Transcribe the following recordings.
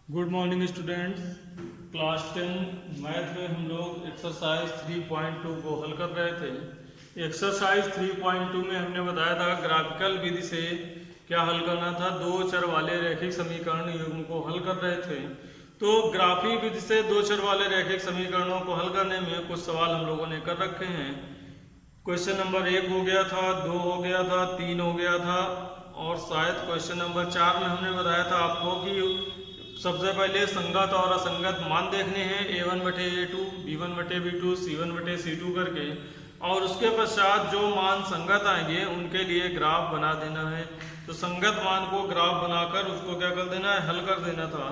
Good morning students. Class 10 math में हम लोग एक्सरसाइज 3.2 को हल कर रहे थे। एक्सरसाइज 3.2 में हमने बताया था ग्राफिकल विधि से क्या हल करना था। दो चर वाले रैखिक समीकरण युग्म को हल कर रहे थे। तो ग्राफिक विधि से दो चर वाले रैखिक समीकरणों को हल करने में कुछ सवाल हम लोगों ने कर रखे हैं। क्वेश्चन नंबर 1 हो गया था, 2 हो गया था, 3 हो गया था और शायद क्वेश्चन नंबर 4 में हमने बताया था आपको कि सबसे पहले संगत और असंगत मान देखने हैं a1 बटे a2, b1 बटे b2, c1 बटे c2 करके, और उसके पश्चात जो मान संगत आएंगे उनके लिए ग्राफ बना देना है। तो संगत मान को ग्राफ बनाकर उसको क्या कर देना है, हल कर देना था।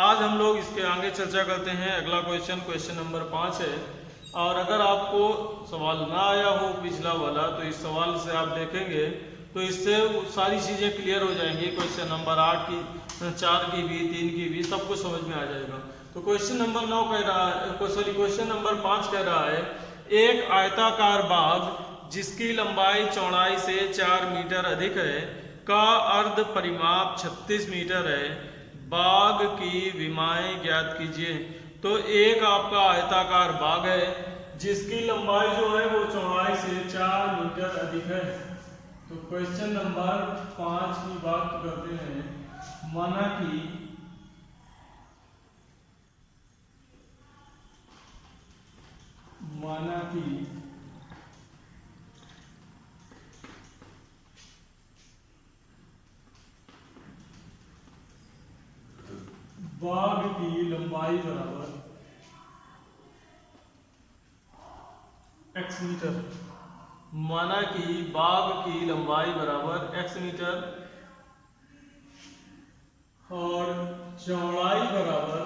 आज हम लोग इसके आगे चर्चा करते हैं। अगला क्वेश्चन नंबर 5 है। और अगर आपको सवाल ना आया हो पिछला वाला तो इस सवाल से आप देखेंगे तो इससे सारी चीज़ें क्लियर हो जाएंगी। क्वेश्चन नंबर 8 की, 4 की भी, 3 की भी, सब कुछ समझ में आ जाएगा। तो क्वेश्चन नंबर 9 कह रहा है, सॉरी क्वेश्चन नंबर 5 कह रहा है, एक आयताकार बाग जिसकी लंबाई चौड़ाई से 4 मीटर अधिक है का अर्ध परिमाप 36 मीटर है, बाग की विमाएं ज्ञात कीजिए। तो एक आपका आयताकार बाग है जिसकी लंबाई जो है वो चौड़ाई से 4 मीटर अधिक है। तो क्वेश्चन नंबर 5 की बात करते हैं। माना कि बाग की लंबाई बराबर x मीटर। माना कि बाग की लंबाई बराबर x मीटर और चौड़ाई बराबर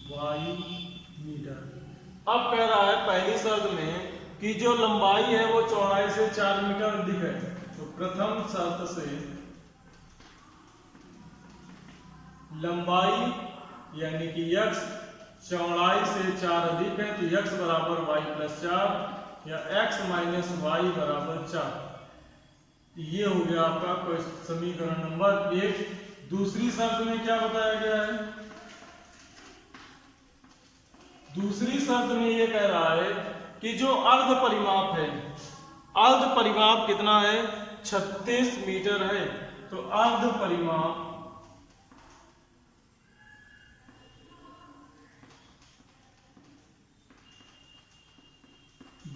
y मीटर। अब कह रहा है पहली शर्त में कि जो लंबाई है वो चौड़ाई से 4 मीटर अधिक है। तो प्रथम शर्त से लंबाई यानी कि x चौड़ाई से 4 अधिक है तो x बराबर y प्लस 4 या x माइनस वाई बराबर 4। ये हो गया आपका समीकरण नंबर 1। दूसरी शर्त में क्या बताया गया है? दूसरी शर्त में ये कह रहा है कि जो अर्ध परिमाप है, अर्ध परिमाप कितना है? 36 मीटर है। तो अर्ध परिमाप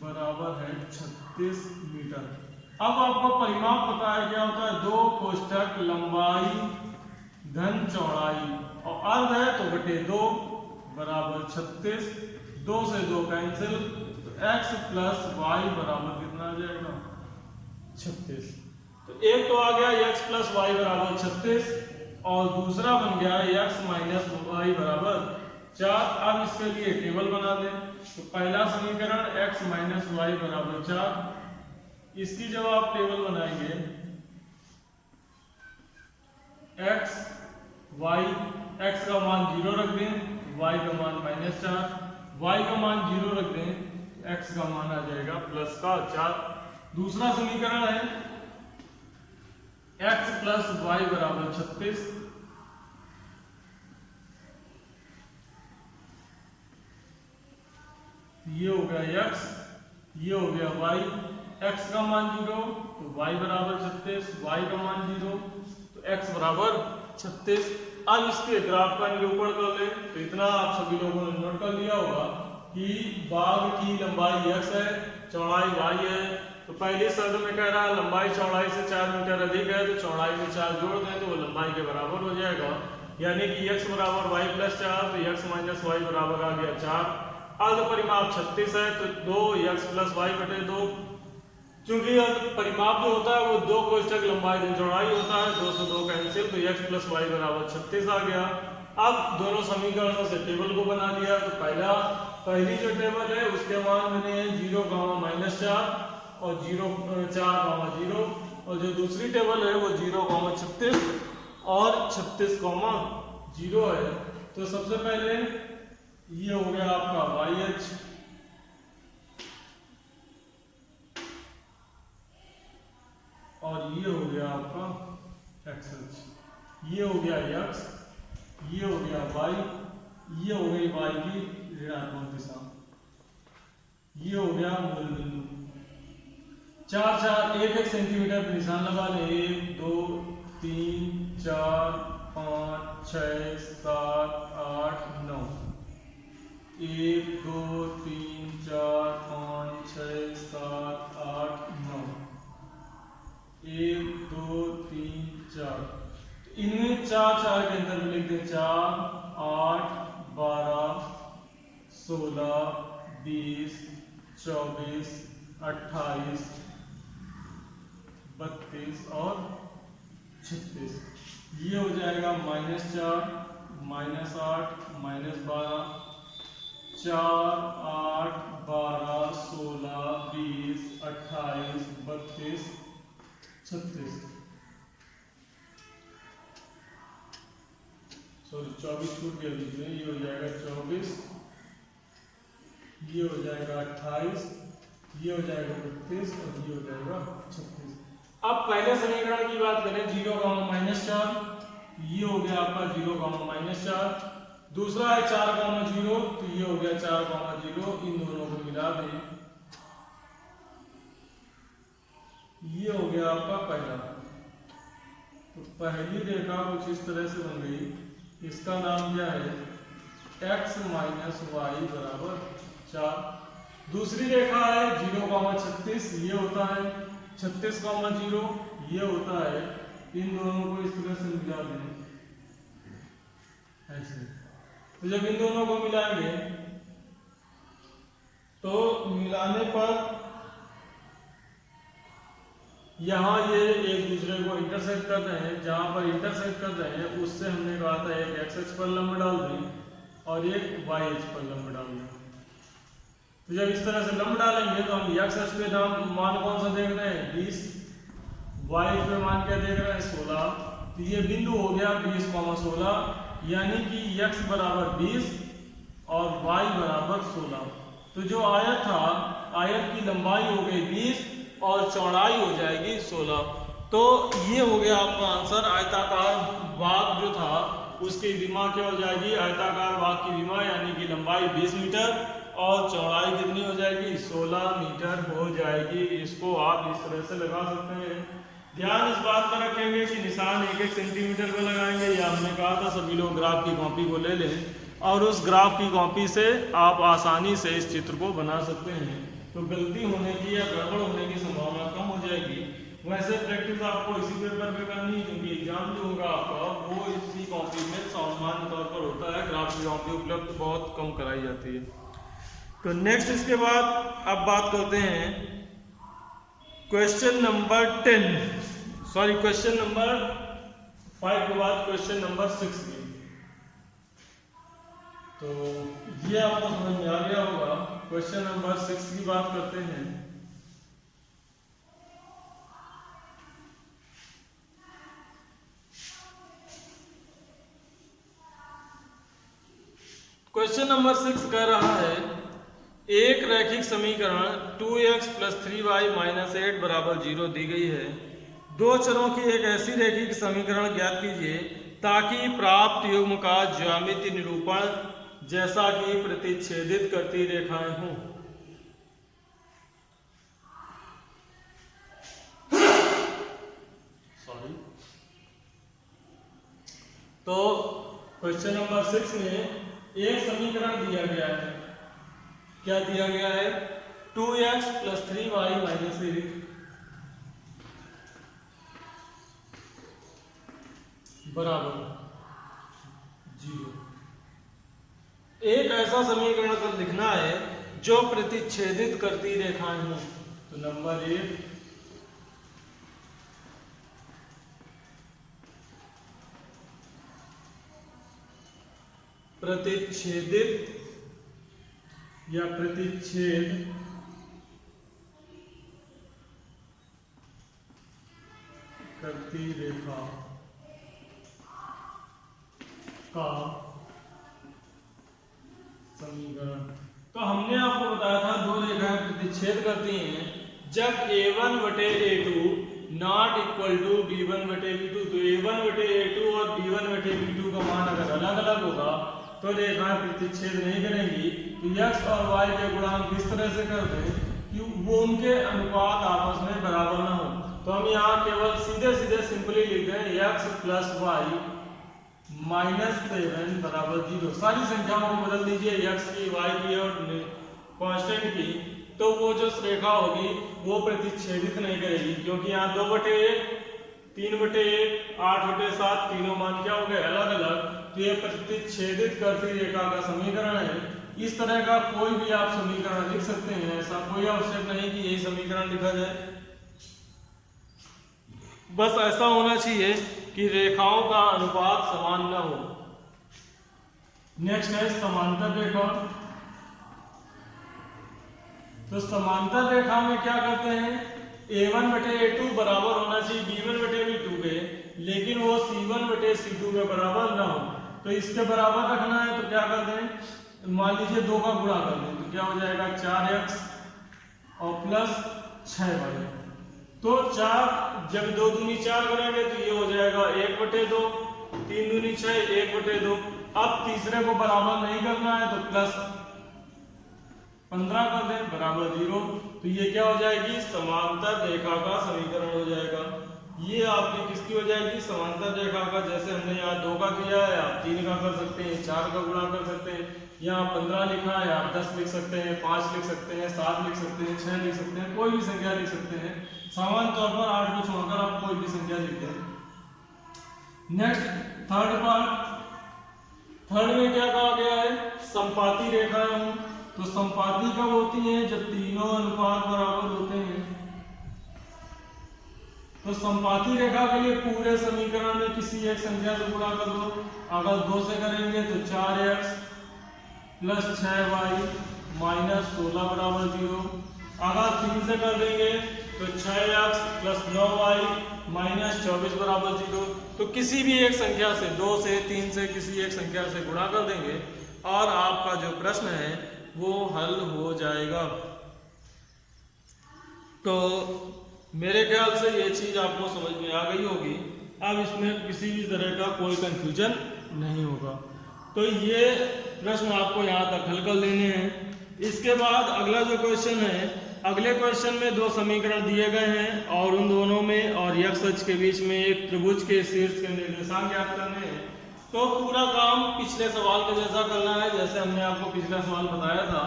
बराबर है 36 मीटर। अब आपको परिमाप पता है क्या होता है? 2 कोष्ठक लंबाई धन चौड़ाई और अर्ध है तो बटे 2 बराबर 36। 2 से 2 कैंसिल तो x प्लस वाई बराबर कितना आ जाएगा? 36। तो एक तो आ गया x प्लस वाई बराबर 36 और दूसरा बन गया x माइनस वाई बराबर 4। अब इसके लिए टेबल बना दें। तो पहला समीकरण x माइनस वाई बराबर 4, इसकी जब आप टेबल बनाएंगे x y, x का मान 0 रख दें, y का मान -4, y का मान 0 रख दें, x का मान आ जाएगा प्लस का 4। दूसरा समीकरण है x प्लस वाई बराबर 36, ये हो गया x, ये हो गया y। x का मान 0 तो y बराबर 36, y का मान 0 तो x बराबर 36। अब इसके ग्राफ का निरूपण कर ले। तो इतना आप सभी लोगों ने नोट कर लिया होगा कि बाग की लंबाई x है, चौड़ाई y है। तो पहली शर्त में कह रहा है लंबाई चौड़ाई से 4 मीटर अधिक है तो चौड़ाई में 4 जोड़ दें तो वो लंबाई के बराबर हो जाएगा। यानी कि x बराबर y प्लस 4 तो x माइनस वाई बराबर आ गया 4। अर्ध परिमाप 36 है तो 2x प्लस वाई बटे 2। चूंकि परिमाप जो होता है वो 2 कोष्ठक लंबाई धन चौड़ाई होता है, 2 से 2 कैंसिल तो x प्लस वाई बराबर 36 आ गया। अब दोनों समीकरणों से टेबल को बना दिया। तो पहली जो टेबल है उसके मान बने हैं 0, -4 और 0, 4, 0 और जो दूसरी टेबल है वो 0, 36 और 36, 0 है। तो सबसे पहले ये हो गया आपका YH और ये हो गया आपका XH। ये हो गया x, ये हो गया y, ये हो गई y की ऋणात्मक दिशा, ये हो गया मूल बिंदु। 1 सेंटीमीटर पर निशान लगा ले। 1 2 3 4 5 6 7 8 9। 1 2 3 4 5 6 7 8 9। 1 2 3 4। इनमें 4 के अंतर में लिख दें 4 8 12 16 20 24 28 32 और 36। ये हो जाएगा -4 -8 -12 4 8 12 16 20 28 32 36 सॉरी 24 छूट गया बीच में। ये हो जाएगा 24, ये हो जाएगा 28, ये हो जाएगा 32 और ये हो जाएगा 36। अब पहले समीकरण की बात करें 0, -4, ये हो गया आपका 0, -4। दूसरा है 4, 0, तो ये हो गया 4, 0। इन दोनों को मिला दें, ये हो गया आपका पहला। तो पहली रेखा कुछ इस तरह से बन गई। इसका नाम क्या है? x - y बराबर 4। दूसरी रेखा है 0, 36, ये होता है 36, 0, ये होता है। इन दोनों को इस तरह से मिला दें ऐसे। तो जब इन दोनों को मिलाएंगे तो मिलाने पर यहाँ ये एक दूसरे को इंटरसेक्ट कर रहे हैं। जहाँ पर इंटरसेक्ट कर रहे हैं उससे हमने कहा था एक x अक्ष पर लंब डाल दें और एक y अक्ष पर लंब डाल दें। तो जब इस तरह से लंब डालेंगे तो हम x अक्ष पे मान कौन सा देख रहे हैं? 20। y अक्ष पे मान क्या देख रहे हैं? 16। तो ये बिंदु हो गया 20, 16, यानी कि x बराबर 20 और y बराबर 16। तो जो आयत था, आयत की लंबाई हो गई 20 और चौड़ाई हो जाएगी 16। तो ये हो गया आपका आंसर। आयताकार भाग जो था उसकी विमा क्या हो जाएगी? आयताकार भाग की विमा यानी कि लंबाई 20 मीटर और चौड़ाई कितनी हो जाएगी? 16 मीटर हो जाएगी। इसको आप इस तरह से लगा सकते हैं। ध्यान इस बात का रखेंगे कि निशान 1 सेंटीमीटर पर लगाएंगे। या हमने कहा था सभी लोग ग्राफ की कॉपी को ले लें और उस ग्राफ की कॉपी से आप आसानी से इस चित्र को बना सकते हैं। तो गलती होने की या गड़बड़ होने की संभावना कम हो जाएगी। वैसे प्रैक्टिस आपको इसी पेपर पे करनी है क्योंकि एग्जाम जो होगा आपका वो इसी कॉपी में सामान्य तौर पर होता है। ग्राफ की कॉपी उपलब्ध बहुत कम कराई जाती है। तो नेक्स्ट इसके बाद अब बात करते हैं क्वेश्चन नंबर 5 के बाद क्वेश्चन नंबर 6 की। तो ये आपको समझ में आ गया होगा। क्वेश्चन नंबर 6 की बात करते हैं। क्वेश्चन नंबर 6 कह रहा है एक रैखिक समीकरण 2x + 3y - 8 = 0 दी गई है। दो चरों की एक ऐसी रैखिक समीकरण ज्ञात कीजिए ताकि प्राप्त युग्म का ज्यामितीय निरूपण जैसा कि प्रतिच्छेदित करती रेखाएं हों। तो क्वेश्चन नंबर 6 में एक समीकरण दिया गया है। क्या दिया गया है? 2x + 3y - 8 बराबर 0। एक ऐसा समीकरण को लिखना है जो प्रतिच्छेदित करती रेखाएं हों। तो नंबर 1 प्रतिच्छेदित या प्रतिच्छेद करती रेखा का समीकरण। तो हमने आपको बताया था दो रेखाएं प्रतिच्छेद करती हैं जब a1/a2 not equal to b1 बटे b2। तो a1 बटे a2 और b1 बटे b2 का मान अगर अलग अलग होगा तो रेखाएं प्रतिच्छेद नहीं करेंगी। तो x और y के गुणांक इस तरह से कर दें कि वो उनके अनुपात आपस में बराबर ना हो। तो हम यहाँ केवल सीधे सीधे सिंपली लिख दें x प्लस वाई -7 बराबर 0। सारी संख्याओं को बदल दीजिए, x की, y की और कांस्टेंट की, तो वो जो रेखा होगी वो प्रतिच्छेदित नहीं करेगी, क्योंकि यहाँ 2/1, 3/1, 8/7 तीनों मान क्या हो गए अलग अलग। तो ये प्रतिच्छेदित करती रेखा का समीकरण है। इस तरह का कोई भी आप समीकरण लिख सकते हैं, ऐसा कोई आवश्यक नहीं कि यही समीकरण लिखा जाए। बस ऐसा होना चाहिए कि रेखाओं का अनुपात समान न हो। नेक्स्ट है समांतर रेखा। तो समांतर रेखा में क्या करते हैं, a1 बटे a2 बराबर होना चाहिए b1 बटे b2 के, लेकिन वो c1 बटे c2 के बराबर ना हो। तो इसके बराबर रखना है तो क्या कर दें, मान लीजिए 2 का गुणा कर दें तो क्या हो जाएगा 4x और प्लस 6y। तो 4 जब 2 दूनी 4 करेंगे तो ये हो जाएगा 1/2, 3 दूनी 6, 1/2। अब तीसरे को बराबर नहीं करना है तो प्लस 15 कर दें बराबर 0। तो ये क्या हो जाएगी, समांतर रेखा का समीकरण हो जाएगा। ये आपकी किसकी हो जाएगी, समांतर रेखा का। जैसे हमने यहाँ 2 का किया है, आप 3 का कर सकते हैं, 4 का गुणा कर सकते हैं। यहाँ 15 लिखा है, आप 10 लिख सकते हैं, 5 लिख सकते हैं, 7 लिख सकते हैं, 6 लिख सकते हैं, कोई भी संख्या लिख सकते हैं। सामान्य तौर पर 8 को छोड़कर आप कोई भी संख्या लिखते हैं। Next third part. थर्ड में क्या कहा गया है, संपाती रेखाएं। तो संपाती कब होती हैं, जब तीनों अनुपात बराबर होते हैं। तो संपाती रेखा के लिए पूरे समीकरण में किसी एक संख्या से गुणा कर दो। अगर 2 से करेंगे तो 4x प्लस 6y -16 बराबर 0। अगर 3 से कर देंगे तो 6x प्लस 9y -24 बराबर 0। तो किसी भी एक संख्या से, 2 से, 3 से, किसी एक संख्या से गुणा कर देंगे और आपका जो प्रश्न है वो हल हो जाएगा। तो मेरे ख्याल से ये चीज आपको समझ में आ गई होगी। अब इसमें किसी भी तरह का कोई कंफ्यूजन नहीं होगा। तो ये प्रश्न आपको यहाँ तक हल कर लेने हैं। इसके बाद अगला जो क्वेश्चन है, अगले क्वेश्चन में 2 समीकरण दिए गए हैं और उन दोनों में और x अक्ष के बीच में एक त्रिभुज के शीर्ष के निर्देशांक ज्ञात करने हैं। तो पूरा काम पिछले सवाल के जैसा करना है। जैसे हमने आपको पिछला सवाल बताया था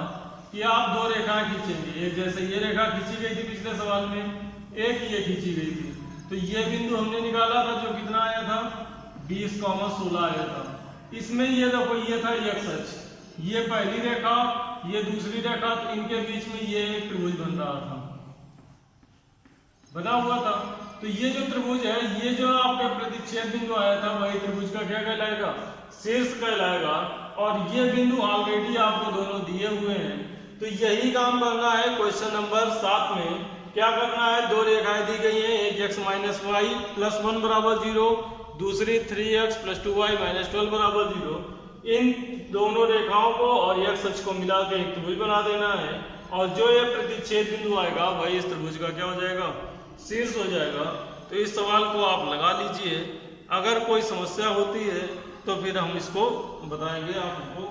कि आप 2 रेखाएं खींचेंगे। एक जैसे ये रेखा खींची गई थी पिछले सवाल में, एक ये खींची गई थी। तो ये बिंदु हमने निकाला था जो कितना आया था, 20,16 आया था। इसमें ये देखो, ये था x अक्ष, ये पहली रेखा, ये दूसरी रेखा, तो इनके बीच में ये एक त्रिभुज बन रहा था, बना हुआ था। तो ये जो त्रिभुज है, ये जो आपके प्रतिच्छेद बिंदु आया था, वही त्रिभुज का क्या कहलाएगा, शीर्ष कहलाएगा। और ये बिंदु ऑलरेडी आपको दोनों दिए हुए हैं। तो यही काम करना है क्वेश्चन नंबर 7 में। क्या करना है, 2 रेखाएं दी गई हैं, एक x - y प्लस 1 बराबर 0, दूसरी 3x प्लस 2y -12 बराबर 0। इन दोनों रेखाओं को और x अक्ष को मिला के एक त्रिभुज बना देना है। और जो ये प्रतिच्छेद बिंदु आएगा वही इस त्रिभुज का क्या हो जाएगा, शीर्ष हो जाएगा। तो इस सवाल को आप लगा लीजिए। अगर कोई समस्या होती है तो फिर हम इसको बताएंगे आपको।